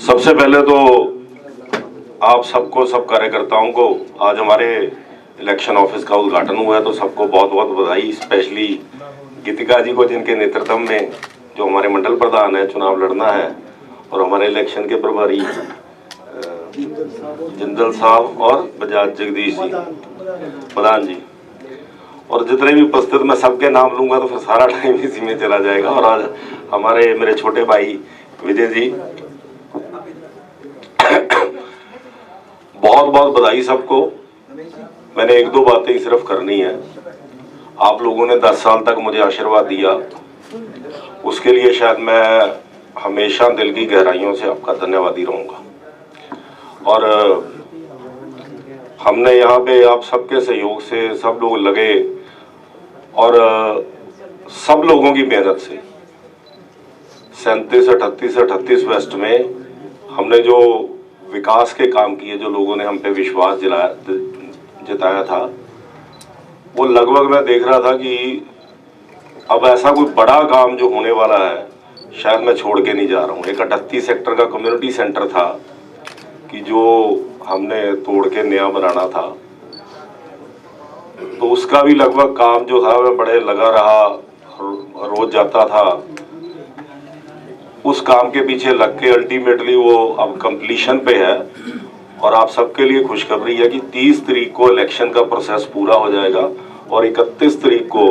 सबसे पहले तो आप सबको, सब कार्यकर्ताओं को आज हमारे इलेक्शन ऑफिस का उद्घाटन हुआ है, तो सबको बहुत बहुत बधाई। स्पेशली गीतिका जी को, जिनके नेतृत्व में जो हमारे मंडल प्रधान है चुनाव लड़ना है, और हमारे इलेक्शन के प्रभारी जिंदल साहब और बजाज जगदीश जी प्रधान जी, और जितने भी उपस्थित, मैं सबके नाम लूंगा तो फिर सारा टाइम इसी में चला जाएगा। और आज हमारे मेरे छोटे भाई विजय जी, बहुत बहुत बधाई सबको। मैंने एक दो बातें सिर्फ करनी है। आप लोगों ने 10 साल तक मुझे आशीर्वाद दिया, उसके लिए शायद मैं हमेशा दिल की गहराइयों से आपका धन्यवादी रहूंगा। और हमने यहाँ पे आप सबके सहयोग से, सब लोग लगे और सब लोगों की मेहनत से 37-38 वेस्ट में हमने जो विकास के काम किए, जो लोगों ने हम पे विश्वास जताया था, वो लगभग मैं देख रहा था कि अब ऐसा कोई बड़ा काम जो होने वाला है शायद मैं छोड़ के नहीं जा रहा हूँ। एक 38 सेक्टर का कम्युनिटी सेंटर था कि जो हमने तोड़ के नया बनाना था, तो उसका भी लगभग काम जो था मैं बड़े लगा रहा, रोज जाता था उस काम के पीछे लग के। अल्टीमेटली वो अब कंप्लीशन पे है, और आप सबके लिए खुशखबरी है कि 30 तारीख को इलेक्शन का प्रोसेस पूरा हो जाएगा, और 31 तारीख को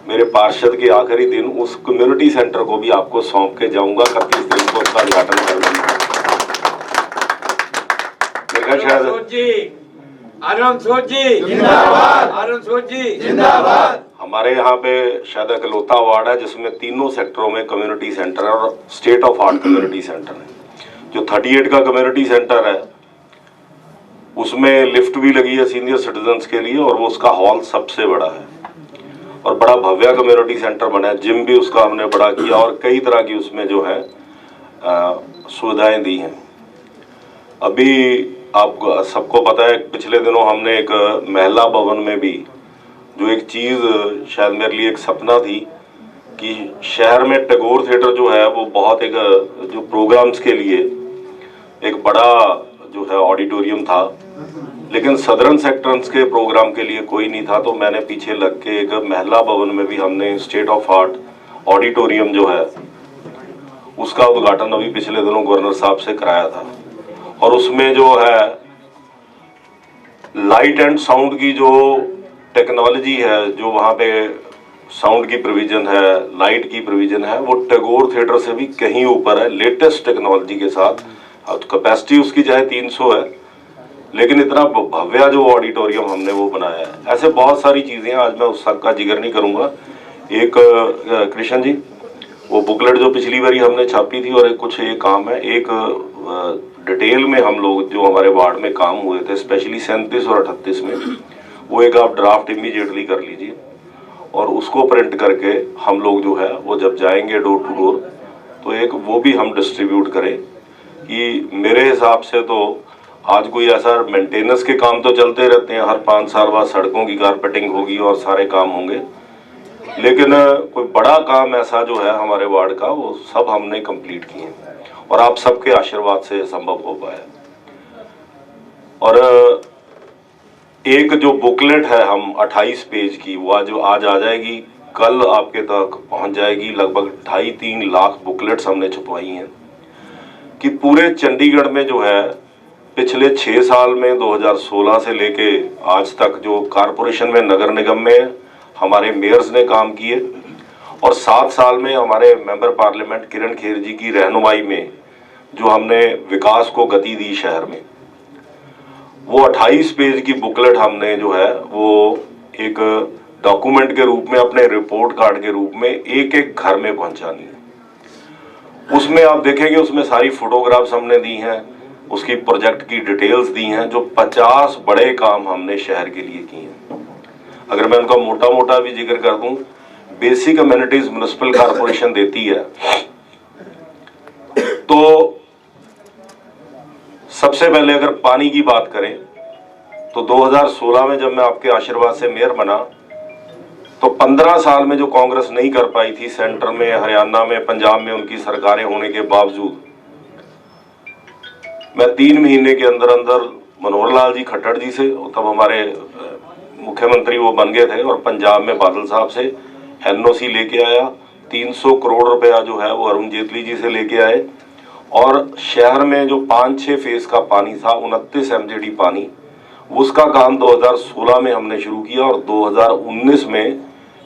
मेरे पार्षद के आखिरी दिन उस कम्युनिटी सेंटर को भी आपको सौंप के जाऊंगा। 31 तारीख को उसका उद्घाटन कर दूंगा। हमारे यहाँ पे शायद इकलौता वार्ड है जिसमें तीनों सेक्टरों में कम्युनिटी सेंटर है, और state of art community centre है। जो 38 का कम्युनिटी सेंटर है उसमें लिफ्ट भी लगी है सीनियर सिटीजन्स के लिए, और वो उसका हॉल सबसे बड़ा है और बड़ा भव्य कम्युनिटी सेंटर बना है। जिम भी उसका हमने बड़ा किया, और कई तरह की उसमें जो है सुविधाएं दी हैं। अभी आप सबको पता है, पिछले दिनों हमने एक महिला भवन में भी, जो एक चीज़ शायद मेरे लिए एक सपना थी कि शहर में टैगोर थिएटर जो है वो बहुत एक जो प्रोग्राम्स के लिए एक बड़ा जो है ऑडिटोरियम था, लेकिन सदर्न सेक्टर्स के प्रोग्राम के लिए कोई नहीं था। तो मैंने पीछे लग के एक महिला भवन में भी हमने स्टेट ऑफ आर्ट ऑडिटोरियम जो है उसका उद्घाटन अभी पिछले दिनों गवर्नर साहब से कराया था। और उसमें जो है लाइट एंड साउंड की जो टेक्नोलॉजी है, जो वहाँ पे साउंड की प्रोविजन है, लाइट की प्रोविजन है, वो टैगोर थिएटर से भी कहीं ऊपर है, लेटेस्ट टेक्नोलॉजी के साथ। कैपेसिटी उसकी चाहे 300 है, लेकिन इतना भव्य जो ऑडिटोरियम हमने वो बनाया है। ऐसे बहुत सारी चीजें, आज मैं उस सब का जिक्र नहीं करूंगा। एक कृष्ण जी, वो बुकलेट जो पिछली बारी हमने छापी थी, और एक कुछ ये काम है, एक डिटेल में हम लोग जो हमारे वार्ड में काम हुए थे, स्पेशली 37 और 38 में, वो एक आप ड्राफ्ट इमीडिएटली कर लीजिए, और उसको प्रिंट करके हम लोग जो है वो जब जाएंगे डोर टू डोर, तो एक वो भी हम डिस्ट्रीब्यूट करें। कि मेरे हिसाब से तो आज कोई ऐसा मेंटेनेंस के काम तो चलते रहते हैं, हर 5 साल बाद सड़कों की कारपेटिंग होगी और सारे काम होंगे, लेकिन कोई बड़ा काम ऐसा जो है हमारे वार्ड का, वो सब हमने कंप्लीट किए, और आप सबके आशीर्वाद से संभव हो पाया। और एक जो बुकलेट है हम 28 पेज की, वो आज आ जाएगी, कल आपके तक पहुंच जाएगी। लगभग 2.5-3 लाख बुकलेट्स हमने छपवाई हैं कि पूरे चंडीगढ़ में जो है पिछले 6 साल में 2016 से लेके आज तक जो कारपोरेशन में, नगर निगम में हमारे मेयर्स ने काम किए, और 7 साल में हमारे मेंबर पार्लियामेंट किरण खेर जी की रहनुमाई में जो हमने विकास को गति दी शहर में, वो 28 पेज की बुकलेट हमने जो है वो एक डॉक्यूमेंट के रूप में, अपने रिपोर्ट कार्ड के रूप में एक एक घर में पहुंचानी है। उसमें आप देखेंगे, उसमें सारी फोटोग्राफ्स हमने दी हैं, उसकी प्रोजेक्ट की डिटेल्स दी हैं, जो 50 बड़े काम हमने शहर के लिए किए हैं। अगर मैं उनका मोटा मोटा भी जिक्र कर दूं, बेसिक अमेनिटीज म्युनिसिपल कॉर्पोरेशन देती है, तो सबसे पहले अगर पानी की बात करें तो 2016 में जब मैं आपके आशीर्वाद से मेयर बना, तो 15 साल में जो कांग्रेस नहीं कर पाई थी सेंटर में, हरियाणा में, पंजाब में उनकी सरकारें होने के बावजूद, मैं 3 महीने के अंदर अंदर मनोहर लाल जी खट्टर जी से, तब हमारे मुख्यमंत्री वो बन गए थे, और पंजाब में बादल साहब से एनओसी लेके आया। 300 करोड़ रुपया जो है वो अरुण जेटली जी से लेके आए, और शहर में जो 5-6 फेज का पानी था, 29 MJD पानी, उसका काम 2016 में हमने शुरू किया, और 2019 में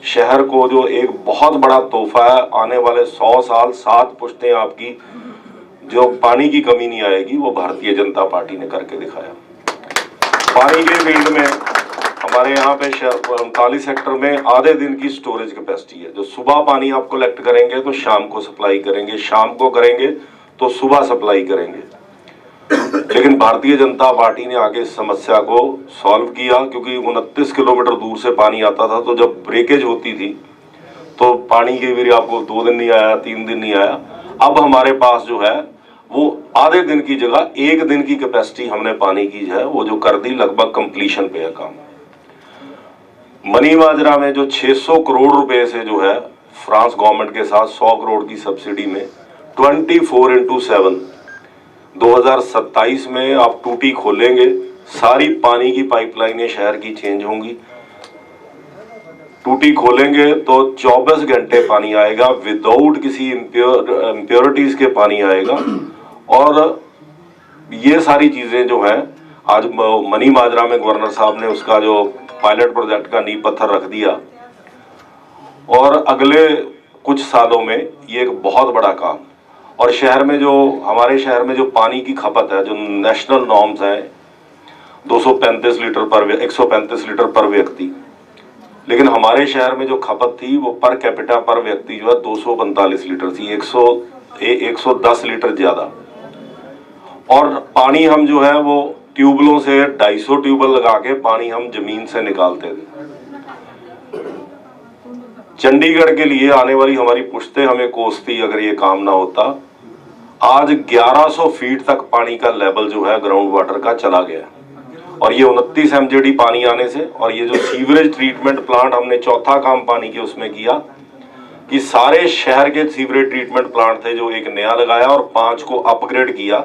शहर को जो एक बहुत बड़ा तोहफा है, आने वाले 100 साल 7 पुश्तें आपकी जो पानी की कमी नहीं आएगी, वो भारतीय जनता पार्टी ने करके दिखाया। पानी के फील्ड में हमारे यहाँ पे 39 सेक्टर में आधे दिन की स्टोरेज कैपेसिटी है। जो सुबह पानी आप कलेक्ट करेंगे तो शाम को सप्लाई करेंगे, शाम को करेंगे तो सुबह सप्लाई करेंगे। लेकिन भारतीय जनता पार्टी ने आगे इस समस्या को सॉल्व किया, क्योंकि 29 किलोमीटर दूर से पानी आता था, तो जब ब्रेकेज होती थी तो पानी के भी आपको 2 दिन नहीं आया, 3 दिन नहीं आया। अब हमारे पास जो है वो आधे दिन की जगह 1 दिन की कैपेसिटी हमने पानी की है वो जो कर दी, लगभग कंप्लीशन पे है काम। मनी माजरा में जो 600 करोड़ रुपए से जो है फ्रांस गवर्नमेंट के साथ 100 करोड़ की सब्सिडी में 24x7 2027 में आप टूटी खोलेंगे, सारी पानी की पाइपलाइनें शहर की चेंज होंगी। टूटी खोलेंगे तो 24 घंटे पानी आएगा, विदाउट किसी इम्प्योरिटीज के पानी आएगा। और ये सारी चीजें जो हैं, आज मनी माजरा में गवर्नर साहब ने उसका जो पायलट प्रोजेक्ट का नींव पत्थर रख दिया, और अगले कुछ सालों में ये एक बहुत बड़ा काम। और शहर में जो हमारे शहर में जो पानी की खपत है, जो नेशनल नॉर्म्स हैं 235 लीटर पर 135 लीटर पर व्यक्ति, लेकिन हमारे शहर में जो खपत थी वो पर कैपिटा पर व्यक्ति जो है 245 लीटर थी, 110 लीटर ज्यादा। और पानी हम जो है वो ट्यूबलों से 250 ट्यूबल लगा के पानी हम जमीन से निकालते थे। चंडीगढ़ के लिए आने वाली हमारी पुश्तें हमें कोसती अगर ये काम ना होता। आज 1100 फीट तक पानी का लेवल जो है ग्राउंड वाटर का चला गया, और ये 29 MJD पानी आने से, और ये जो सीवरेज ट्रीटमेंट प्लांट हमने चौथा काम पानी के उसमें किया कि सारे शहर के सीवरेज ट्रीटमेंट प्लांट थे जो एक नया लगाया और 5 को अपग्रेड किया।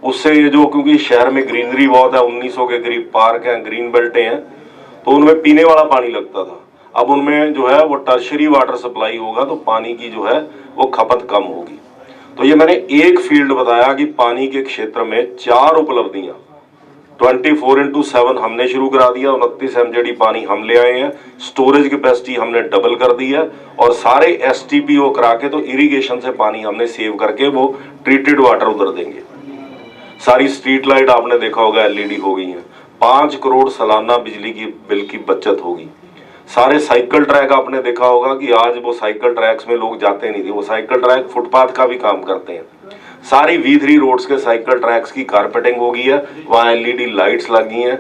उससे ये जो, क्योंकि शहर में ग्रीनरी बहुत है, 1900 के करीब पार्क हैं, ग्रीन बेल्टें हैं, तो उनमें पीने वाला पानी लगता था। अब उनमें जो है वो टर्शरी वाटर सप्लाई होगा, तो पानी की जो है वो खपत कम होगी। तो ये मैंने एक फील्ड बताया कि पानी के क्षेत्र में 4 उपलब्धियां 24x7 हमने शुरू करा दिया, 29 MJD पानी हम ले आए हैं, स्टोरेज कैपेसिटी हमने डबल कर दी है, और सारे STPO करा के तो इरिगेशन से पानी हमने सेव करके वो ट्रीटेड वाटर उधर देंगे। सारी स्ट्रीट लाइट आपने देखा होगा LED हो गई हैं, 5 करोड़ सालाना बिजली की बिल की बचत होगी। सारे साइकिल ट्रैक आपने देखा होगा कि आज वो साइकिल ट्रैक्स में लोग जाते नहीं थे, वो साइकिल ट्रैक फुटपाथ का भी काम करते हैं। सारी V3 रोड्स के साइकिल ट्रैक्स की कारपेटिंग हो गई है, वहाँ LED लाइट्स लगी हैं।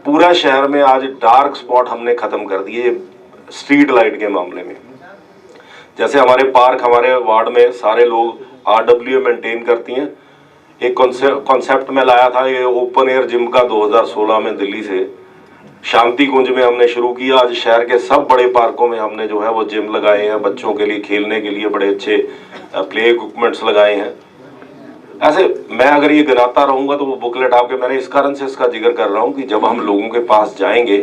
पूरा शहर में आज डार्क स्पॉट हमने खत्म कर दिए स्ट्रीट लाइट के मामले में। जैसे हमारे पार्क, हमारे वार्ड में सारे लोग RWA मेंटेन करती हैं। एक कॉन्सेप्ट में लाया था ये ओपन एयर जिम का 2016 में दिल्ली से, शांति कुंज में हमने शुरू किया। आज शहर के सब बड़े पार्कों में हमने जो है वो जिम लगाए हैं, बच्चों के लिए खेलने के लिए बड़े अच्छे प्ले इक्विपमेंट्स लगाए हैं। ऐसे मैं अगर ये गिनाता रहूंगा तो वो बुकलेट आपके, मैंने इस कारण से इसका जिक्र कर रहा हूँ कि जब हम लोगों के पास जाएंगे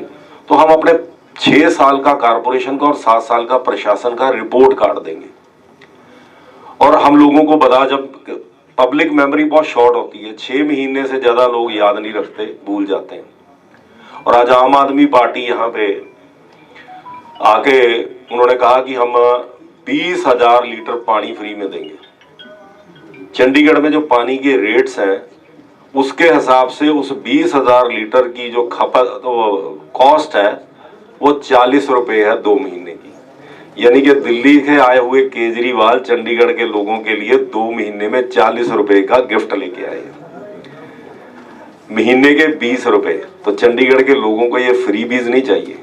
तो हम अपने 6 साल का कारपोरेशन का और 7 साल का प्रशासन का रिपोर्ट कार्ड देंगे, और हम लोगों को बता, जब पब्लिक मेमोरी बहुत शॉर्ट होती है, 6 महीने से ज्यादा लोग याद नहीं रखते, भूल जाते हैं। और आज आम आदमी पार्टी यहाँ पे आके उन्होंने कहा कि हम 20,000 लीटर पानी फ्री में देंगे। चंडीगढ़ में जो पानी के रेट्स हैं उसके हिसाब से उस 20,000 लीटर की जो खपत कॉस्ट है वो 40 रुपए है 2 महीने की। यानी कि दिल्ली के आए हुए केजरीवाल चंडीगढ़ के लोगों के लिए 2 महीने में 40 रुपए का गिफ्ट लेके आए हैं, महीने के 20 रुपए। तो चंडीगढ़ के लोगों को ये फ्री बीज नहीं चाहिए,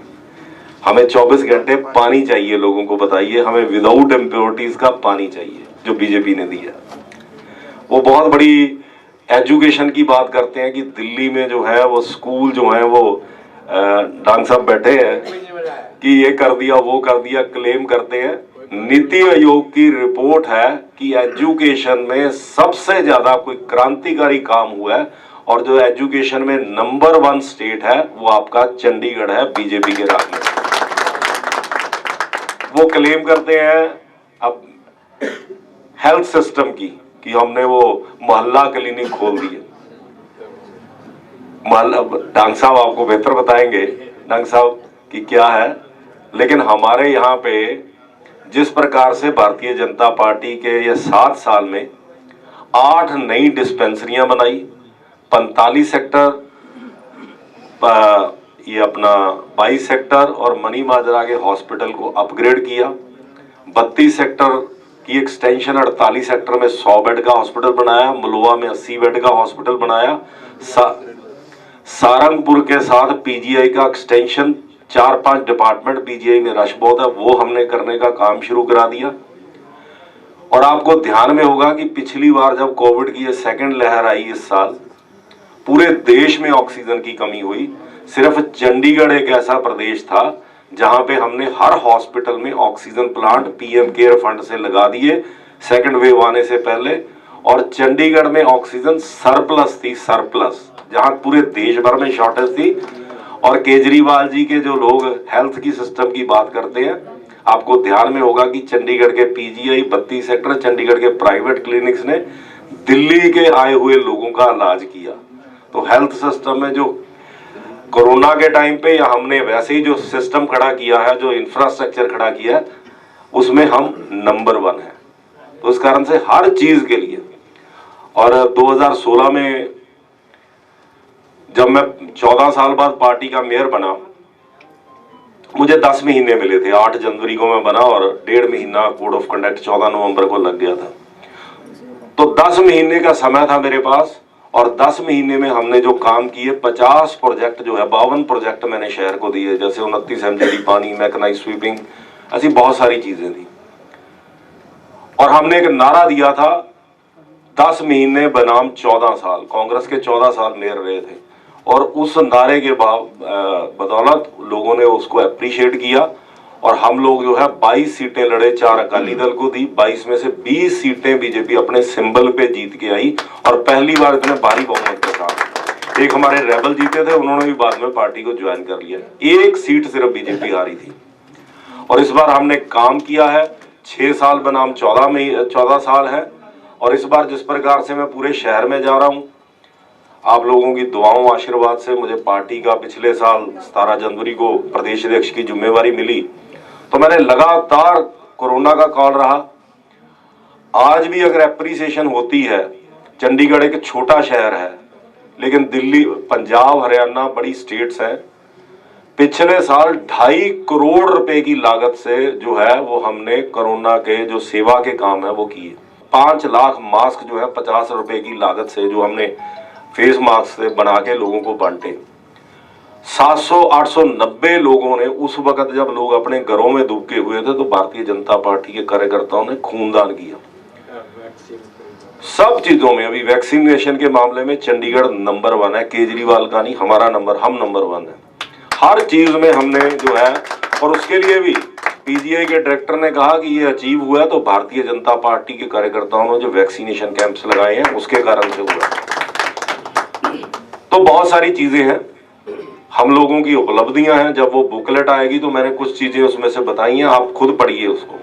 हमें 24 घंटे पानी चाहिए। लोगों को बताइए, हमें विदाउट इम्प्योरिटीज का पानी चाहिए जो बीजेपी ने दिया। वो बहुत बड़ी एजुकेशन की बात करते हैं कि दिल्ली में जो है वो स्कूल जो है वो डांग साहब बैठे हैं कि ये कर दिया वो कर दिया, क्लेम करते हैं। नीति आयोग की रिपोर्ट है कि एजुकेशन में सबसे ज्यादा कोई क्रांतिकारी काम हुआ है और जो एजुकेशन में नंबर 1 स्टेट है वो आपका चंडीगढ़ है, बीजेपी के राज में। वो क्लेम करते हैं अब हेल्थ सिस्टम की कि हमने वो मोहल्ला क्लिनिक खोल दिए। मोहल्ला डांग साहब आपको बेहतर बताएंगे, डांग साहब कि क्या है, लेकिन हमारे यहाँ पे जिस प्रकार से भारतीय जनता पार्टी के ये 7 साल में 8 नई डिस्पेंसरियां बनाई, 45 सेक्टर, ये अपना 22 सेक्टर और मनी माजरा के हॉस्पिटल को अपग्रेड किया, 32 सेक्टर की एक्सटेंशन, 48 सेक्टर में 100 बेड का हॉस्पिटल बनाया, मुलवा में 80 बेड का हॉस्पिटल बनाया, सारंगपुर के साथ पीजीआई का एक्सटेंशन, 4-5 डिपार्टमेंट, पीजीआई में रश बहुत है, वो हमने करने का काम शुरू करा दिया। और आपको ध्यान में होगा कि पिछली बार जब कोविड की ये सेकंड लहर आई इस साल, पूरे देश में ऑक्सीजन की कमी हुई। सिर्फ चंडीगढ़ एक ऐसा प्रदेश था जहां पे हमने हर हॉस्पिटल में oxygen plant PM care fund से लगा दिए सेकंड वेव आने से पहले, और चंडीगढ़ में ऑक्सीजन सरप्लस थी, सरप्लस, जहां पूरे देश भर में शॉर्टेज थी। और केजरीवाल जी के जो लोग हेल्थ की सिस्टम की बात करते हैं, आपको ध्यान में होगा कि चंडीगढ़ के पीजीआई 32 सेक्टर, चंडीगढ़ के प्राइवेट क्लिनिक्स ने दिल्ली के आए हुए लोगों का इलाज किया। तो हेल्थ सिस्टम में जो कोरोना के टाइम पे या हमने वैसे ही जो सिस्टम खड़ा किया है, जो इंफ्रास्ट्रक्चर खड़ा किया है, उसमें हम नंबर 1 है। तो इस कारण से हर चीज के लिए। और 2016 में जब मैं 14 साल बाद पार्टी का मेयर बना, मुझे 10 महीने मिले थे। 8 जनवरी को मैं बना और 1.5 महीना कोड ऑफ कंडक्ट 14 नवंबर को लग गया था। तो 10 महीने का समय था मेरे पास, और 10 महीने में हमने जो काम किए, 50 प्रोजेक्ट जो है, 52 प्रोजेक्ट मैंने शहर को दिए, जैसे 29 एमजेडी पानी, मैकेनाइज स्वीपिंग, ऐसी बहुत सारी चीजें थी। और हमने एक नारा दिया था, 10 महीने बनाम 14 साल। कांग्रेस के 14 साल मेयर रहे थे, और उस नारे के बदौलत लोगों ने उसको अप्रिशिएट किया। और हम लोग जो है 22 सीटें लड़े, 4 अकाली दल को दी, 22 में से 20 सीटें बीजेपी अपने सिंबल पे जीत के आई, और पहली बार इतने भारी बहुमत के साथ। एक हमारे रेबल जीते थे, उन्होंने भी बाद में पार्टी को ज्वाइन कर लिया। 1 सीट सिर्फ बीजेपी हारी थी। और इस बार हमने काम किया है, 6 साल बनाम 14 साल है। और इस बार जिस प्रकार से मैं पूरे शहर में जा रहा हूं, आप लोगों की दुआओं आशीर्वाद से मुझे पार्टी का पिछले साल 17 जनवरी को प्रदेश अध्यक्ष की जिम्मेवारी मिली, तो मैंने लगातार कोरोना का कॉल रहा। आज भी अगर एप्रिसिएशन होती है, चंडीगढ़ एक छोटा शहर है, लेकिन दिल्ली, पंजाब, हरियाणा बड़ी स्टेट्स हैं। पिछले साल 2.5 करोड़ रुपए की लागत से जो है वो हमने कोरोना के जो सेवा के काम है वो किए। 5 लाख मास्क जो है 50 रुपए की लागत से जो हमने फेस मास्क से बना के लोगों को बांटे। 700-890 लोगों ने, उस वक्त जब लोग अपने घरों में दुबके हुए थे, तो भारतीय जनता पार्टी के कार्यकर्ताओं ने खूनदान किया। सब चीजों में अभी वैक्सीनेशन के मामले में चंडीगढ़ नंबर 1 है, केजरीवाल का नहीं, हमारा नंबर, हम नंबर 1 है हर चीज में हमने जो है। और उसके लिए भी पीजीआई के डायरेक्टर ने कहा कि ये अचीव हुआ है तो भारतीय जनता पार्टी के कार्यकर्ताओं ने जो वैक्सीनेशन कैंप्स लगाए हैं उसके कारण से हुआ। तो बहुत सारी चीजें हैं, हम लोगों की उपलब्धियां हैं। जब वो बुकलेट आएगी तो मैंने कुछ चीजें उसमें से बताई हैं, आप खुद पढ़िए उसको,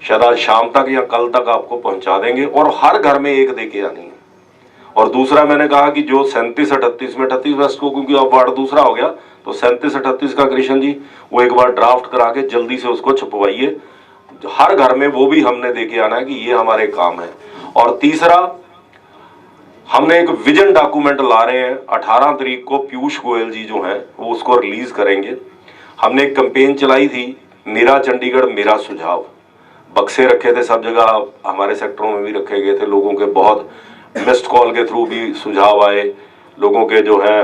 शायद आज शाम तक या कल तक आपको पहुंचा देंगे। और हर घर में एक देके आनी है। और दूसरा मैंने कहा कि जो 37-38 में 38 वेस्ट को, क्योंकि अब वार्ड दूसरा हो गया, तो 37-38 का कृष्ण जी वो एक बार ड्राफ्ट करा के जल्दी से उसको छपवाइए। हर घर में वो भी हमने देके आना है कि ये हमारे काम है। और तीसरा, हमने एक विजन डॉक्यूमेंट ला रहे हैं, 18 तारीख को पीयूष गोयल जी जो हैं वो उसको रिलीज करेंगे। हमने एक कैंपेन चलाई थी, मेरा चंडीगढ़ मेरा सुझाव। बक्से रखे थे सब जगह, हमारे सेक्टरों में भी रखे गए थे। लोगों के बहुत मिस्ड कॉल के थ्रू भी सुझाव आए, लोगों के जो है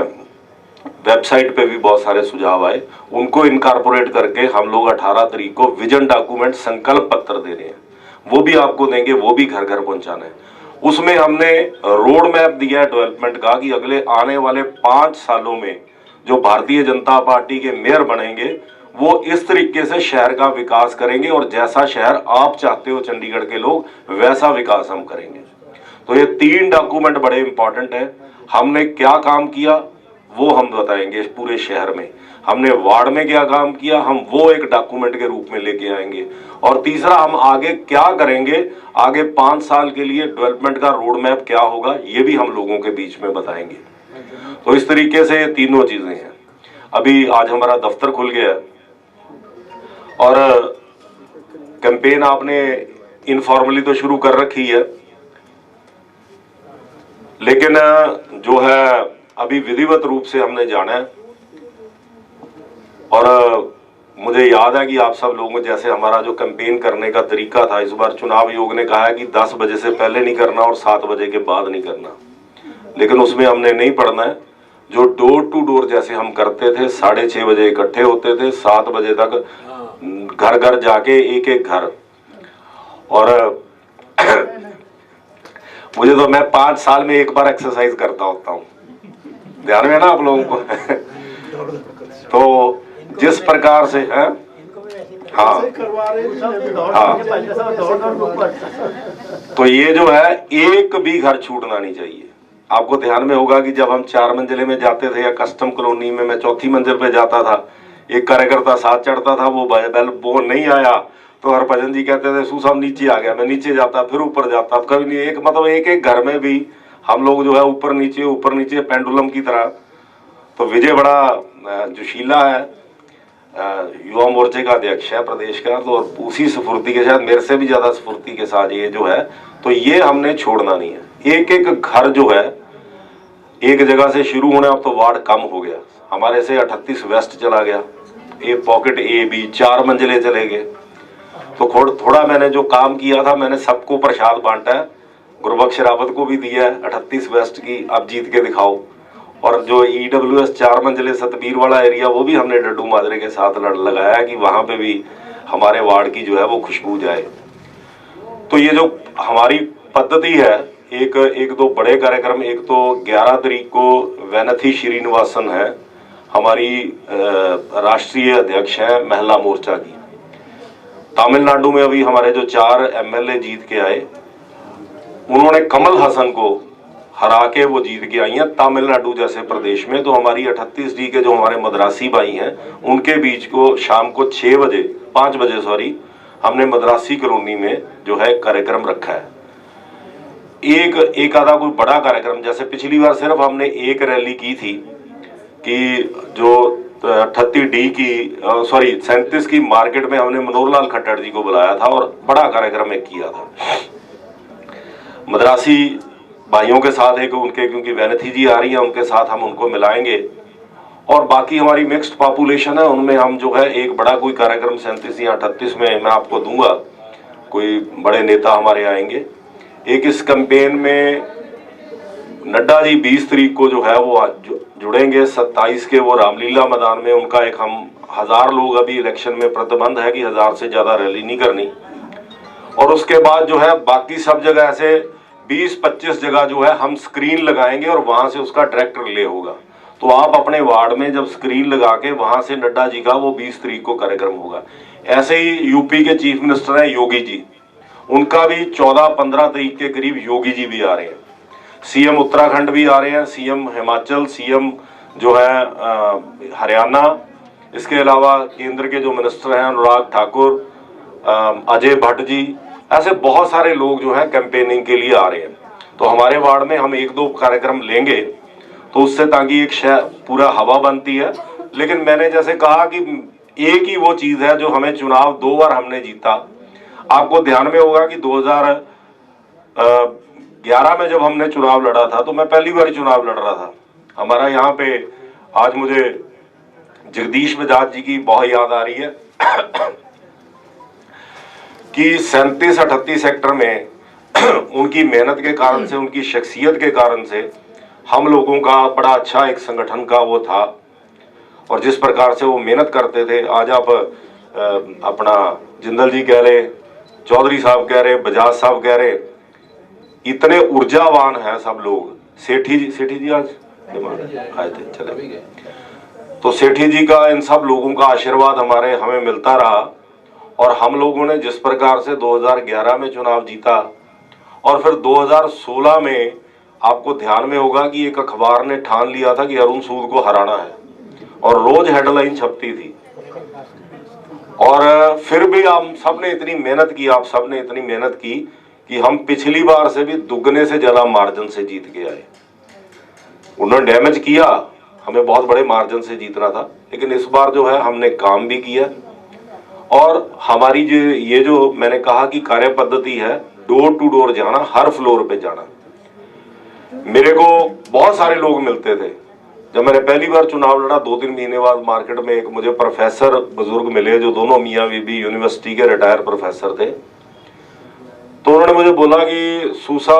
वेबसाइट पे भी बहुत सारे सुझाव आए। उनको इनकॉर्पोरेट करके हम लोग 18 तारीख को विजन डॉक्यूमेंट, संकल्प पत्र दे रहे हैं, वो भी आपको देंगे, वो भी घर घर पहुंचाना है। उसमें हमने रोड मैप दिया है डेवलपमेंट का कि अगले आने वाले 5 सालों में जो भारतीय जनता पार्टी के मेयर बनेंगे वो इस तरीके से शहर का विकास करेंगे और जैसा शहर आप चाहते हो चंडीगढ़ के लोग वैसा विकास हम करेंगे। तो ये 3 डॉक्यूमेंट बड़े इंपॉर्टेंट है। हमने क्या काम किया वो हम बताएंगे पूरे शहर में, हमने वार्ड में क्या काम किया हम वो एक डॉक्यूमेंट के रूप में लेके आएंगे, और तीसरा हम आगे क्या करेंगे, आगे 5 साल के लिए डेवलपमेंट का रोड मैप क्या होगा ये भी हम लोगों के बीच में बताएंगे। तो इस तरीके से ये तीनों चीजें हैं। अभी आज हमारा दफ्तर खुल गया और कैंपेन आपने इनफॉर्मली तो शुरू कर रखी है, लेकिन जो है अभी विधिवत रूप से हमने जाना है। और मुझे याद है कि आप सब लोगों, जैसे हमारा जो कैंपेन करने का तरीका था, इस बार चुनाव आयोग ने कहा है कि 10 बजे से पहले नहीं करना और 7 बजे के बाद नहीं करना, लेकिन उसमें हमने नहीं पढ़ना है। जो डोर टू डोर जैसे हम करते थे, 6:30 बजे इकट्ठे होते थे, 7 बजे तक घर घर जाके एक एक घर, और मुझे तो मैं 5 साल में एक बार एक्सरसाइज करता होता हूँ, ध्यान में ना आप लोगों को। तो जिस प्रकार से हाँ हाँ, तो ये जो है एक भी घर छूटना नहीं चाहिए। आपको ध्यान में होगा कि जब हम 4 मंजिले में जाते थे या कस्टम कॉलोनी में मैं 4थी मंजिल पे जाता था, एक कार्यकर्ता साथ चढ़ता था, वो बैल वो नहीं आया तो हरभजन जी कहते थे सू साहब नीचे आ गया, मैं नीचे जाता फिर ऊपर जाता, कभी नहीं। एक मतलब एक एक घर में भी हम लोग जो है ऊपर नीचे पेंडुलम की तरह। तो विजय बड़ा जोशीला है, युवा मोर्चे का अध्यक्ष है प्रदेश का, तो उसी स्फूर्ति के साथ, मेरे से भी ज्यादा स्फूर्ति के साथ ये जो है, तो ये हमने छोड़ना नहीं है। एक एक घर जो है एक जगह से शुरू होना, अब तो वार्ड कम हो गया हमारे से, 38 वेस्ट चला गया, एक पॉकेट ए बी 4 मंजिले चले गए। तो थोड़ा मैंने जो काम किया था, मैंने सबको प्रसाद बांटा है, गुरबख्श रावत को भी दिया है 38 वेस्ट की, आप जीत के दिखाओ। और जो EWS 4 मंजिले सतबीर वाला एरिया, वो भी हमने डड्डू माजरे के साथ लगाया कि वहां पे भी हमारे वार्ड की जो है वो खुशबू जाए। तो ये जो हमारी पद्धति है, एक दो बड़े कार्यक्रम, एक तो 11 तारीख को वैनथी श्रीनिवासन है, हमारी राष्ट्रीय अध्यक्ष है महिला मोर्चा की। तमिलनाडु में अभी हमारे जो 4 MLA जीत के आए, उन्होंने कमल हसन को हरा के वो जीत के आई हैं तमिलनाडु जैसे प्रदेश में। तो हमारी 38D के जो हमारे मद्रासी भाई हैं, उनके बीच को शाम को 5 बजे हमने मद्रासी कॉलोनी में जो है कार्यक्रम रखा है। एक आधा कोई बड़ा कार्यक्रम, जैसे पिछली बार सिर्फ हमने एक रैली की थी कि जो 38D की 37 की मार्केट में हमने मनोहर लाल खट्टर जी को बुलाया था और बड़ा कार्यक्रम एक किया था मद्रासी भाइयों के साथ। एक उनके, क्योंकि वैनथी जी आ रही है, उनके साथ हम उनको मिलाएंगे। और बाकी हमारी मिक्स्ड पॉपुलेशन है, उनमें हम जो है एक बड़ा कोई कार्यक्रम 37 या 38 में मैं आपको दूंगा, कोई बड़े नेता हमारे आएंगे। एक इस कैंपेन में नड्डा जी 20 तारीख को जो है वो जुड़ेंगे, 27 के वो रामलीला मैदान में उनका एक, हम 1000 लोग, अभी इलेक्शन में प्रतिबंध है कि 1000 से ज्यादा रैली नहीं करनी। और उसके बाद जो है बाकी सब जगह ऐसे 20-25 जगह जो है हम स्क्रीन लगाएंगे और वहां से उसका डायरेक्ट रिले होगा। तो आप अपने वार्ड में जब स्क्रीन लगा के वहां से नड्डा जी का वो 20 तारीख को कार्यक्रम होगा। ऐसे ही यूपी के चीफ मिनिस्टर हैं योगी जी, उनका भी 14-15 तारीख के करीब योगी जी भी आ रहे हैं। CM उत्तराखंड भी आ रहे हैं, CM हिमाचल, CM जो है हरियाणा। इसके अलावा केंद्र के जो मिनिस्टर हैं अनुराग ठाकुर, अजय भट्ट जी, ऐसे बहुत सारे लोग जो हैं कैंपेनिंग के लिए आ रहे हैं। तो हमारे वार्ड में हम 1-2 कार्यक्रम लेंगे, तो उससे ताकि एक पूरा हवा बनती है। लेकिन मैंने जैसे कहा कि एक ही वो चीज है जो हमें चुनाव 2 बार हमने जीता। आपको ध्यान में होगा कि 2011 में जब हमने चुनाव लड़ा था, तो मैं पहली बार चुनाव लड़ रहा था। हमारा यहाँ पे आज मुझे जगदीश बजाज जी की बहुत याद आ रही है कि 37-38 सेक्टर में उनकी मेहनत के कारण से, उनकी शख्सियत के कारण से हम लोगों का बड़ा अच्छा एक संगठन का वो था। और जिस प्रकार से वो मेहनत करते थे, आज आप अपना जिंदल जी कह रहे, चौधरी साहब कह रहे, बजाज साहब कह रहे, इतने ऊर्जावान हैं सब लोग। सेठी जी आज आए थे, चले गए। तो सेठी जी का, इन सब लोगों का आशीर्वाद हमें मिलता रहा और हम लोगों ने जिस प्रकार से 2011 में चुनाव जीता और फिर 2016 में आपको ध्यान में होगा कि एक अखबार ने ठान लिया था कि अरुण सूद को हराना है और रोज हेडलाइन छपती थी। और फिर भी हम सब ने इतनी मेहनत की, आप सब ने इतनी मेहनत की कि हम पिछली बार से भी दुगने से ज्यादा मार्जिन से जीत के आए। उन्होंने डैमेज किया, हमें बहुत बड़े मार्जिन से जीतना था, लेकिन इस बार जो है हमने काम भी किया। और हमारी जो मैंने कहा कि कार्य पद्धति है, डोर टू डोर जाना, हर फ्लोर पे जाना। मेरे को बहुत सारे लोग मिलते थे जब मैंने पहली बार चुनाव लड़ा। 2-3 महीने बाद मार्केट में एक मुझे प्रोफेसर बुजुर्ग मिले जो दोनों मियाँ बीबी यूनिवर्सिटी के रिटायर प्रोफेसर थे। तो उन्होंने मुझे बोला कि सूसा,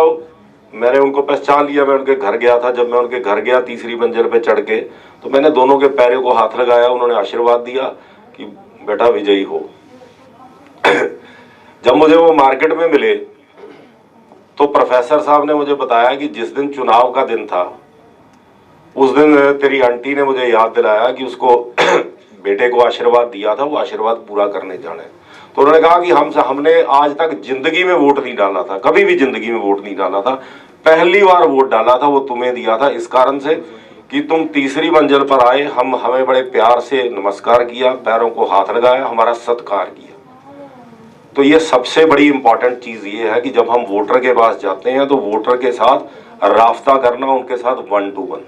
मैंने उनको पहचान लिया, मैं उनके घर गया था। जब मैं उनके घर गया तीसरी मंजिल पे चढ़ के, तो मैंने दोनों के पैरों को हाथ लगाया, उन्होंने आशीर्वाद दिया कि बेटा विजयी हो। जब मुझे वो मार्केट में मिले तो प्रोफेसर साहब ने मुझे बताया कि जिस दिन चुनाव का दिन था उस दिन तेरी आंटी ने मुझे याद दिलाया कि उसको बेटे को आशीर्वाद दिया था, वो आशीर्वाद पूरा करने जाना है। तो उन्होंने कहा कि हमने आज तक जिंदगी में वोट नहीं डाला था, कभी भी जिंदगी में वोट नहीं डाला था, पहली बार वोट डाला था वो तुम्हें दिया था, इस कारण से कि तुम तीसरी मंजिल पर आए, हमें बड़े प्यार से नमस्कार किया, पैरों को हाथ लगाया, हमारा सत्कार किया। तो ये सबसे बड़ी इंपॉर्टेंट चीज ये है कि जब हम वोटर के पास जाते हैं तो वोटर के साथ राफ्ता करना, उनके साथ 1 to 1।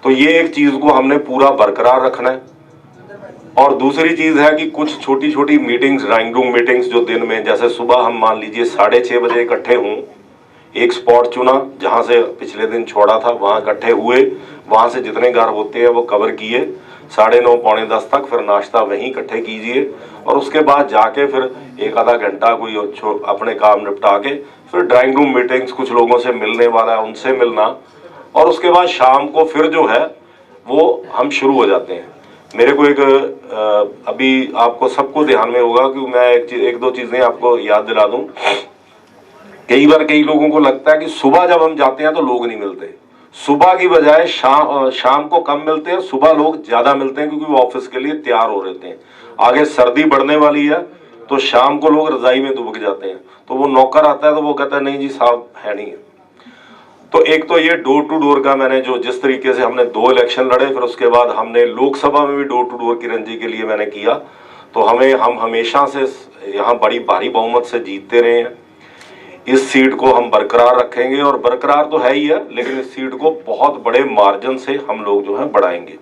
तो ये एक चीज को हमने पूरा बरकरार रखना है। और दूसरी चीज है कि कुछ छोटी छोटी मीटिंग्स, ड्राइंग रूम मीटिंग्स जो दिन में, जैसे सुबह हम मान लीजिए 6:30 बजे इकट्ठे हों, एक स्पॉट चुना जहां से पिछले दिन छोड़ा था, वहां इकट्ठे हुए, वहां से जितने घर होते हैं वो कवर किए, 9:30 पौने 10 तक, फिर नाश्ता वहीं इकट्ठे कीजिए और उसके बाद जाके फिर 1-आधा घंटा कोई अपने काम निपटा के फिर ड्राइंग रूम मीटिंग्स, कुछ लोगों से मिलने वाला है उनसे मिलना, और उसके बाद शाम को फिर जो है वो हम शुरू हो जाते हैं। मेरे को अभी आपको सबको ध्यान में होगा कि मैं एक दो चीजें आपको याद दिला दूं। कई बार कई लोगों को लगता है कि सुबह जब हम जाते हैं तो लोग नहीं मिलते, सुबह की बजाय शाम को कम मिलते हैं, सुबह लोग ज्यादा मिलते हैं क्योंकि वो ऑफिस के लिए तैयार हो रहते हैं। आगे सर्दी बढ़ने वाली है तो शाम को लोग रजाई में दुबक जाते हैं, तो वो नौकर आता है तो वो कहता है नहीं जी साहब है नहीं है। तो एक तो ये डोर टू डोर का मैंने जो जिस तरीके से हमने 2 इलेक्शन लड़े, फिर उसके बाद हमने लोकसभा में भी डोर टू डोर की रणजी के लिए मैंने किया, तो हम हमेशा से यहाँ बड़ी भारी बहुमत से जीतते रहे हैं। इस सीट को हम बरकरार रखेंगे और बरकरार तो है ही है, लेकिन इस सीट को बहुत बड़े मार्जिन से हम लोग जो है बढ़ाएंगे।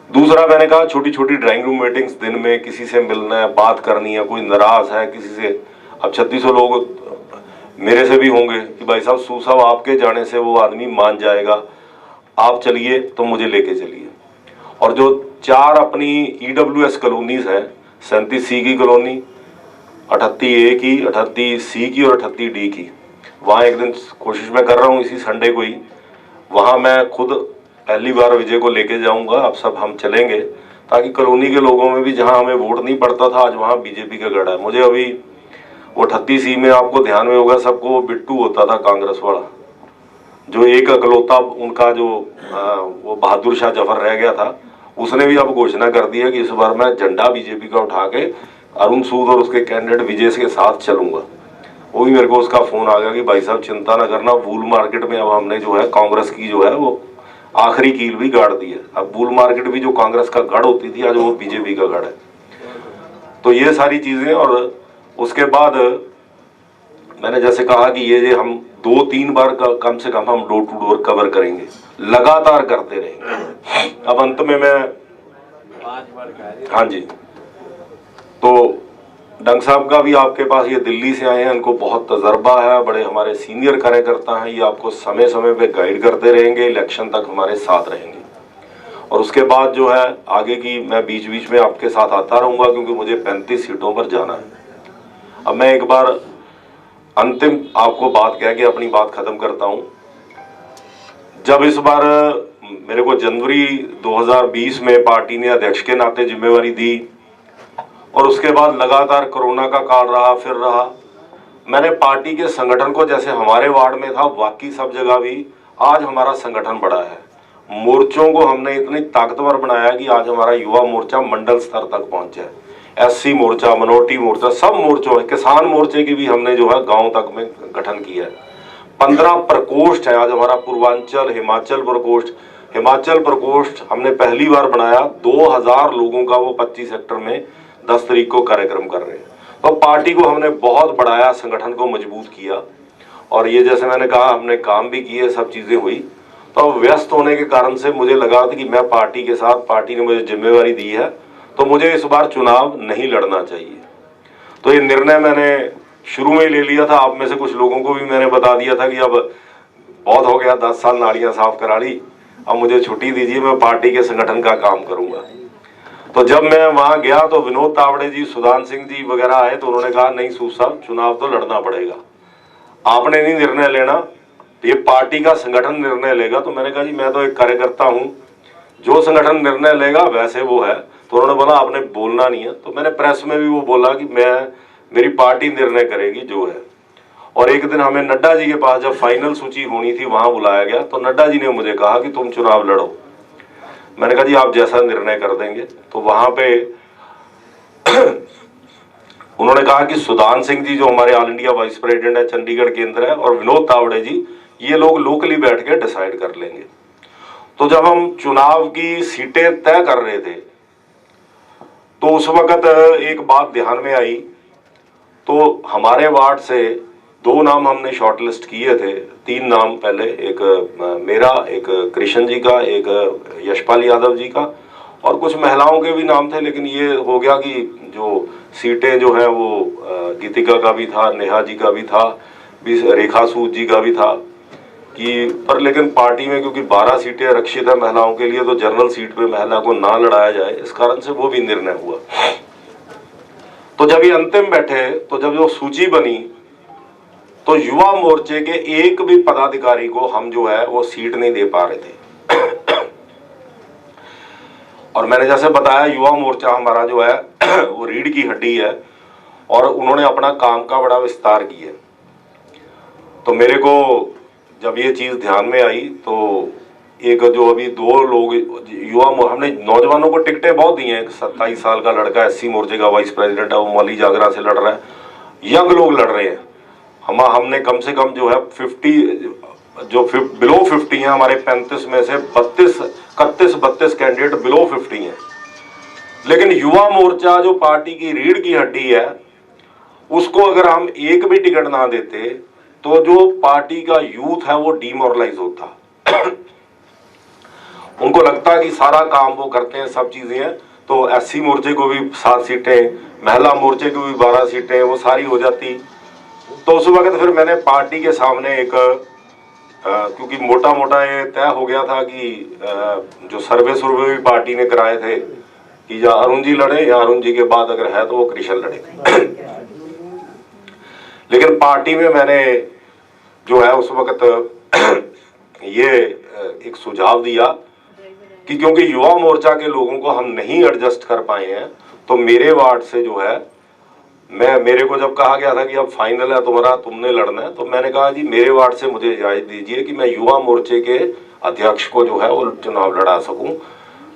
दूसरा मैंने कहा छोटी छोटी ड्राइंग रूम मीटिंग्स दिन में, किसी से मिलना है, बात करनी है, कोई नाराज है किसी से। अब 3600 लोग मेरे से भी होंगे कि भाई साहब सूसा आपके जाने से वो आदमी मान जाएगा, आप चलिए तो मुझे लेके चलिए। और जो 4 अपनी EWS कॉलोनीज हैं, 37C की कॉलोनी, 38A की, 38C की और 38D की, वहाँ एक दिन कोशिश मैं कर रहा हूँ इसी संडे को ही, वहाँ मैं खुद पहली बार विजय को लेके जाऊंगा। अब सब हम चलेंगे ताकि कॉलोनी के लोगों में भी, जहाँ हमें वोट नहीं पड़ता था, आज वहाँ बीजेपी का गढ़ है। मुझे अभी वो 38C में आपको ध्यान में होगा सबको, वो बिट्टू होता था कांग्रेस वाला, जो एक अकलौता उनका जो वो बहादुर शाह जफर रह गया था, उसने भी अब घोषणा कर दी है कि इस बार मैं झंडा बीजेपी का उठा के अरुण सूद और उसके कैंडिडेट विजय के साथ चलूंगा। वो भी मेरे को उसका फोन आ गया कि भाई साहब चिंता ना करना, बुल मार्केट में अब हमने जो है कांग्रेस की जो है वो आखिरी कील भी गाड़ दी है। अब बुल मार्केट भी जो कांग्रेस का गढ़ होती थी, आज वो बीजेपी का गढ़ है। तो ये सारी चीजें, और उसके बाद मैंने जैसे कहा कि ये हम 2-3 बार कम से कम हम डोर टू डोर कवर करेंगे, लगातार करते रहेंगे। अब अंत में मैं, हाँ जी, तो डंग साहब का भी आपके पास, ये दिल्ली से आए हैं, इनको बहुत तजर्बा है, बड़े हमारे सीनियर कार्यकर्ता हैं, ये आपको समय समय पे गाइड करते रहेंगे, इलेक्शन तक हमारे साथ रहेंगे। और उसके बाद जो है आगे की मैं बीच बीच में आपके साथ आता रहूंगा क्योंकि मुझे 35 सीटों पर जाना है। अब मैं एक बार अंतिम आपको बात कह के अपनी बात खत्म करता हूं। जब इस बार मेरे को जनवरी 2020 में पार्टी ने अध्यक्ष के नाते जिम्मेवारी दी और उसके बाद लगातार कोरोना का काल रहा, फिर रहा, मैंने पार्टी के संगठन को, जैसे हमारे वार्ड में था बाकी सब जगह भी, आज हमारा संगठन बड़ा है, मोर्चों को हमने इतनी ताकतवर बनाया कि आज हमारा युवा मोर्चा मंडल स्तर तक पहुंचा है। एससी मोर्चा, मिनोरिटी मोर्चा, सब मोर्चों है, किसान मोर्चे की भी हमने जो है गांव तक में गठन किया है। 15 प्रकोष्ठ है आज हमारा, पूर्वांचल, हिमाचल प्रकोष्ठ। हिमाचल प्रकोष्ठ हमने पहली बार बनाया, 2000 लोगों का वो 25 सेक्टर में 10 तारीख को कार्यक्रम कर रहे हैं। तो पार्टी को हमने बहुत बढ़ाया, संगठन को मजबूत किया, और ये जैसे मैंने कहा हमने काम भी किए, सब चीजें हुई। तो व्यस्त होने के कारण से मुझे लगा था कि मैं पार्टी के साथ, पार्टी ने मुझे जिम्मेवारी दी है तो मुझे इस बार चुनाव नहीं लड़ना चाहिए। तो ये निर्णय मैंने शुरू में ही ले लिया था। आप में से कुछ लोगों को भी मैंने बता दिया था कि अब बहुत हो गया, 10 साल नालियां साफ करा ली, अब मुझे छुट्टी दीजिए, मैं पार्टी के संगठन का काम करूंगा। तो जब मैं वहां गया तो विनोद तावड़े जी, सुदान सिंह जी वगैरह आए, तो उन्होंने कहा नहीं सूद साहब, चुनाव तो लड़ना पड़ेगा, आपने नहीं निर्णय लेना, ये पार्टी का संगठन निर्णय लेगा। तो मैंने कहा जी मैं तो एक कार्यकर्ता हूं, जो संगठन निर्णय लेगा वैसे वो है। तो उन्होंने बोला आपने बोलना नहीं है। तो मैंने प्रेस में भी वो बोला कि मेरी पार्टी निर्णय करेगी जो है। और एक दिन हमें नड्डा जी के पास जब फाइनल सूची होनी थी वहां बुलाया गया, तो नड्डा जी ने मुझे कहा कि तुम चुनाव लड़ो। मैंने कहा जी आप जैसा निर्णय कर देंगे। तो वहां पे उन्होंने कहा कि सुदान सिंह जी जो हमारे ऑल इंडिया वाइस प्रेसिडेंट है, चंडीगढ़ केंद्र है, और विनोद तावड़े जी, ये लोग लोकली बैठ के डिसाइड कर लेंगे। तो जब हम चुनाव की सीटें तय कर रहे थे तो उस वक्त एक बात ध्यान में आई। तो हमारे वार्ड से 2 नाम हमने शॉर्टलिस्ट किए थे, 3 नाम पहले, एक मेरा, एक कृष्ण जी का, एक यशपाल यादव जी का, और कुछ महिलाओं के भी नाम थे। लेकिन ये हो गया कि जो सीटें जो है वो गीतिका का भी था, नेहा जी का भी था, रेखा सूद जी का भी था कि पर, लेकिन पार्टी में क्योंकि 12 सीटें आरक्षित है महिलाओं के लिए, तो जनरल सीट पे महिला को ना लड़ाया जाए, इस कारण से वो भी निर्णय हुआ। तो जब ये अंतिम बैठे, तो जब जो सूची बनी, तो युवा मोर्चे के एक भी पदाधिकारी को हम जो है वो सीट नहीं दे पा रहे थे। और मैंने जैसे बताया युवा मोर्चा हमारा जो है वो रीढ़ की हड्डी है, और उन्होंने अपना काम का बड़ा विस्तार किया। तो मेरे को जब ये चीज ध्यान में आई, तो एक जो अभी 2 लोग युवा, हमने नौजवानों को टिकटें बहुत दी हैं। एक 27 साल का लड़का एससी मोर्चे का वाइस प्रेसिडेंट है, वो मौली जागरा से लड़ रहा है। यंग लोग लड़ रहे हैं। हमने कम से कम जो है 50, जो बिलो 50 हैं हमारे 35 में से 32 कैंडिडेट बिलो 50 हैं। लेकिन युवा मोर्चा जो पार्टी की रीढ़ की हड्डी है, उसको अगर हम एक भी टिकट ना देते तो जो पार्टी का यूथ है वो डीमोरलाइज होता। उनको लगता कि सारा काम वो करते हैं, सब चीजें हैं। तो एससी मोर्चे को भी 7 सीटें, महिला मोर्चे को भी 12 सीटें, वो सारी हो जाती। तो उस वक्त फिर मैंने पार्टी के सामने एक क्योंकि मोटा मोटा ये तय हो गया था कि जो सर्वे भी पार्टी ने कराए थे कि या अरुण जी लड़े, या अरुण जी के बाद अगर है तो वो कृष्ण लड़े। लेकिन पार्टी में मैंने जो है उस वक्त ये एक सुझाव दिया कि क्योंकि युवा मोर्चा के लोगों को हम नहीं एडजस्ट कर पाए हैं, तो मेरे वार्ड से जो है, मेरे को जब कहा गया था कि अब फाइनल है तुम्हारा, तुमने लड़ना है, तो मैंने कहा जी मेरे वार्ड से मुझे इजाजत दीजिए कि मैं युवा मोर्चे के अध्यक्ष को जो है वो चुनाव लड़ा सकूं।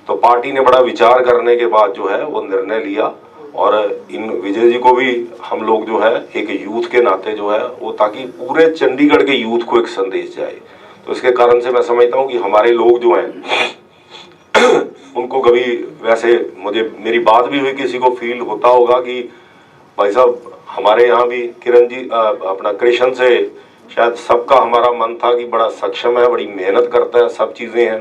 तो पार्टी ने बड़ा विचार करने के बाद जो है वो निर्णय लिया, और इन विजय जी को भी हम लोग जो है एक यूथ के नाते जो है वो, ताकि पूरे चंडीगढ़ के यूथ को एक संदेश जाए। तो इसके कारण से मैं समझता हूँ कि हमारे लोग जो हैं उनको कभी वैसे, मेरी बात भी हुई, किसी को फील होता होगा कि भाई साहब हमारे यहाँ भी किरण जी, अपना कृष्ण से शायद सबका हमारा मन था कि बड़ा सक्षम है, बड़ी मेहनत करता है, सब चीजें हैं।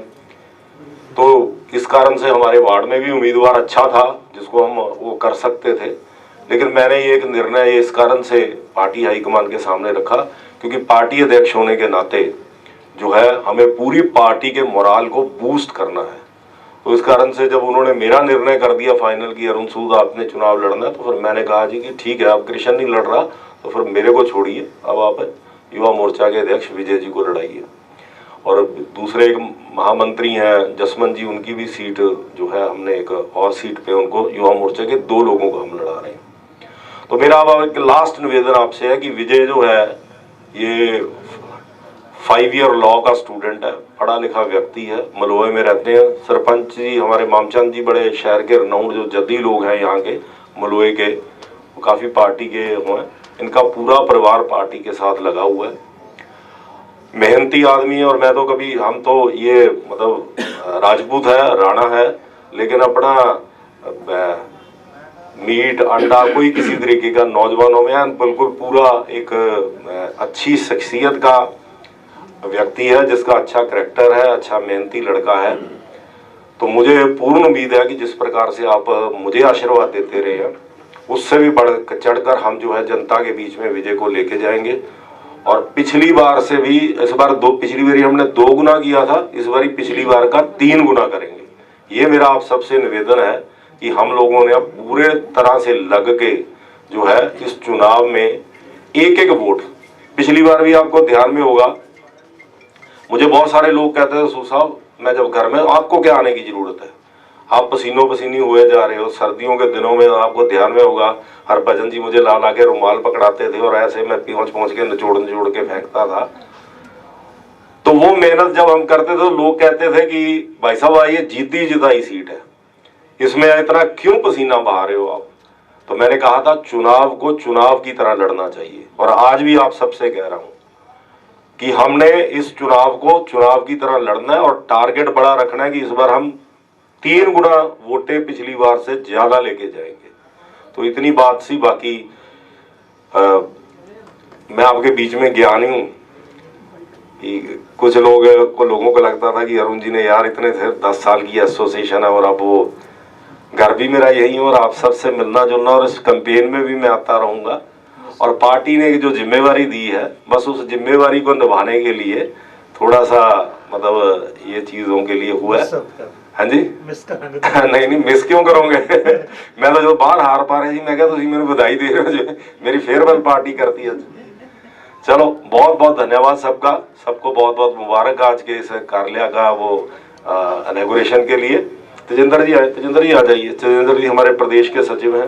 तो इस कारण से हमारे वार्ड में भी उम्मीदवार अच्छा था जिसको हम वो कर सकते थे। लेकिन मैंने ये एक निर्णय इस कारण से पार्टी हाईकमान के सामने रखा, क्योंकि पार्टी अध्यक्ष होने के नाते जो है हमें पूरी पार्टी के मोराल को बूस्ट करना है। तो इस कारण से जब उन्होंने मेरा निर्णय कर दिया फाइनल की अरुण सूद आपने चुनाव लड़ना है, तो फिर मैंने कहा जी कि ठीक है, अब कृष्ण नहीं लड़ रहा तो फिर मेरे को छोड़िए, अब आप युवा मोर्चा के अध्यक्ष विजय जी को लड़ाइए। और दूसरे एक महामंत्री हैं जसवंत जी, उनकी भी सीट जो है हमने एक और सीट पे उनको, युवा मोर्चा के 2 लोगों को हम लड़ा रहे हैं। तो मेरा अब एक लास्ट निवेदन आपसे है कि विजय जो है ये 5 ईयर लॉ का स्टूडेंट है, पढ़ा लिखा व्यक्ति है, मलोए में रहते हैं। सरपंच जी हमारे मामचंद जी बड़े शहर के रनाउंड जो जद्दी लोग हैं यहाँ के मलोए के, वो काफ़ी पार्टी के हुए। इनका पूरा परिवार पार्टी के साथ लगा हुआ है, मेहनती आदमी है। और मैं तो कभी, हम तो ये मतलब राजपूत है, राणा है, लेकिन अपना मीट अंडा कोई किसी तरीके का नौजवानों में बिल्कुल पूरा एक अच्छी शख्सियत का व्यक्ति है, जिसका अच्छा करैक्टर है, अच्छा मेहनती लड़का है। तो मुझे पूर्ण उम्मीद है कि जिस प्रकार से आप मुझे आशीर्वाद देते रहे हैं, उससे भी बढ़ चढ़कर हम जो है जनता के बीच में विजय को लेके जाएंगे। और पिछली बार से भी, इस बार पिछली बार हमने 2 गुना किया था, इस बार पिछली बार का 3 गुना करेंगे। ये मेरा आप सबसे निवेदन है कि हम लोगों ने अब पूरे तरह से लग के जो है इस चुनाव में एक एक वोट, पिछली बार भी आपको ध्यान में होगा, मुझे बहुत सारे लोग कहते थे सूद साहब, मैं जब घर में, आपको क्या आने की जरूरत है, आप पसीनों पसीनी हुए जा रहे हो। सर्दियों के दिनों में आपको ध्यान में होगा हरभजन जी मुझे ला ला के रुमाल पकड़ाते थे और ऐसे मैं पहुंच के निचोड़ के फेंकता था। तो वो मेहनत जब हम करते थे तो लोग कहते थे कि भाई साहब ये जीती जिताई सीट है, इसमें इतना क्यों पसीना बहा रहे हो आप। तो मैंने कहा था चुनाव को चुनाव की तरह लड़ना चाहिए, और आज भी आप सबसे कह रहा हूं कि हमने इस चुनाव को चुनाव की तरह लड़ना है और टारगेट बड़ा रखना है कि इस बार हम 3 गुना वोटें पिछली बार से ज्यादा लेके जाएंगे। तो इतनी बात सी, बाकी मैं आपके बीच में ज्ञानी हूं। कुछ लोगों को लगता था कि अरुण जी ने यार इतने 10 साल की एसोसिएशन है और अब वो घर भी मेरा यही है और आप सबसे मिलना जुलना, और इस कैंपेन में भी मैं आता रहूंगा। और पार्टी ने जो जिम्मेवारी दी है, बस उस जिम्मेवारी को निभाने के लिए थोड़ा सा मतलब ये चीजों के लिए हुआ है। हाँ जी नहीं मिस क्यों करोगे मैं तो जो बाहर हार पा रहे जी, मैं क्या तुम मेरे बधाई दे रहे हो जो मेरी फेयरवेल पार्टी करती है। चलो बहुत बहुत धन्यवाद सबका, सबको बहुत बहुत मुबारक आज के इस कार्यालय का वो इनॉग्रेशन के लिए। तेजेंद्र जी आए, तेजेंद्र जी आ जाइए। तेजेंद्र जी हमारे प्रदेश के सचिव हैं,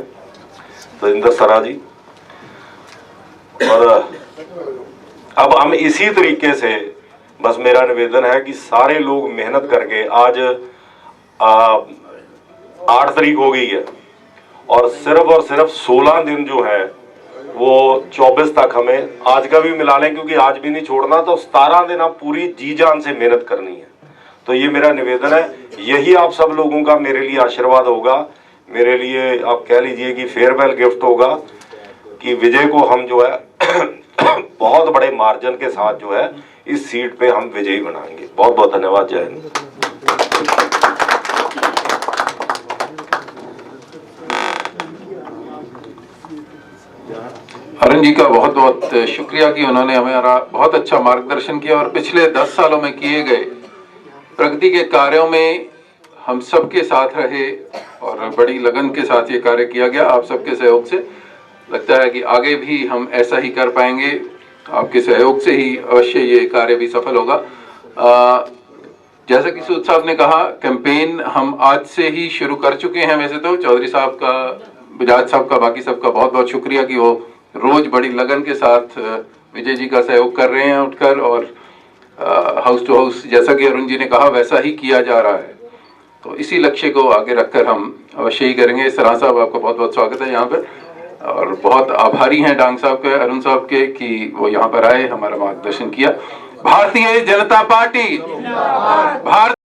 तेजेंद्र सरा जी। और अब हम इसी तरीके से, बस मेरा निवेदन है कि सारे लोग मेहनत करके, आज 8 तारीख हो गई है और सिर्फ 16 दिन जो है वो 24 तक हमें आज का भी मिला लें, क्योंकि आज भी नहीं छोड़ना, तो 17 दिन आप पूरी जी जान से मेहनत करनी है। तो ये मेरा निवेदन है, यही आप सब लोगों का मेरे लिए आशीर्वाद होगा, मेरे लिए आप कह लीजिए कि फेयरवेल गिफ्ट होगा कि विजय को हम जो है बहुत बड़े मार्जिन के साथ जो है इस सीट पे हम विजयी बनाएंगे। बहुत बहुत धन्यवाद। जय हिंद। अरुण जी का बहुत बहुत शुक्रिया कि उन्होंने हमारा बहुत अच्छा मार्गदर्शन किया और पिछले 10 सालों में किए गए प्रगति के कार्यों में हम सबके साथ रहे और बड़ी लगन के साथ ये कार्य किया गया। आप सबके सहयोग से लगता है कि आगे भी हम ऐसा ही कर पाएंगे, आपके सहयोग से ही अवश्य ये कार्य भी सफल होगा। जैसा कि सूद साहब ने कहा, कैंपेन हम आज से ही शुरू कर चुके हैं। वैसे तो चौधरी साहब का, बजाज साहब का, बाकी सबका बहुत बहुत शुक्रिया कि वो रोज बड़ी लगन के साथ विजय जी का सहयोग कर रहे हैं उठकर, और हाउस टू हाउस जैसा कि अरुण जी ने कहा वैसा ही किया जा रहा है। तो इसी लक्ष्य को आगे रखकर हम अवश्य ही करेंगे। सराह साहब आपका बहुत बहुत स्वागत है यहाँ पर, और बहुत आभारी हैं डांग साहब के, अरुण साहब के, कि वो यहाँ पर आए, हमारा मार्गदर्शन किया। भारतीय जनता पार्टी, भारत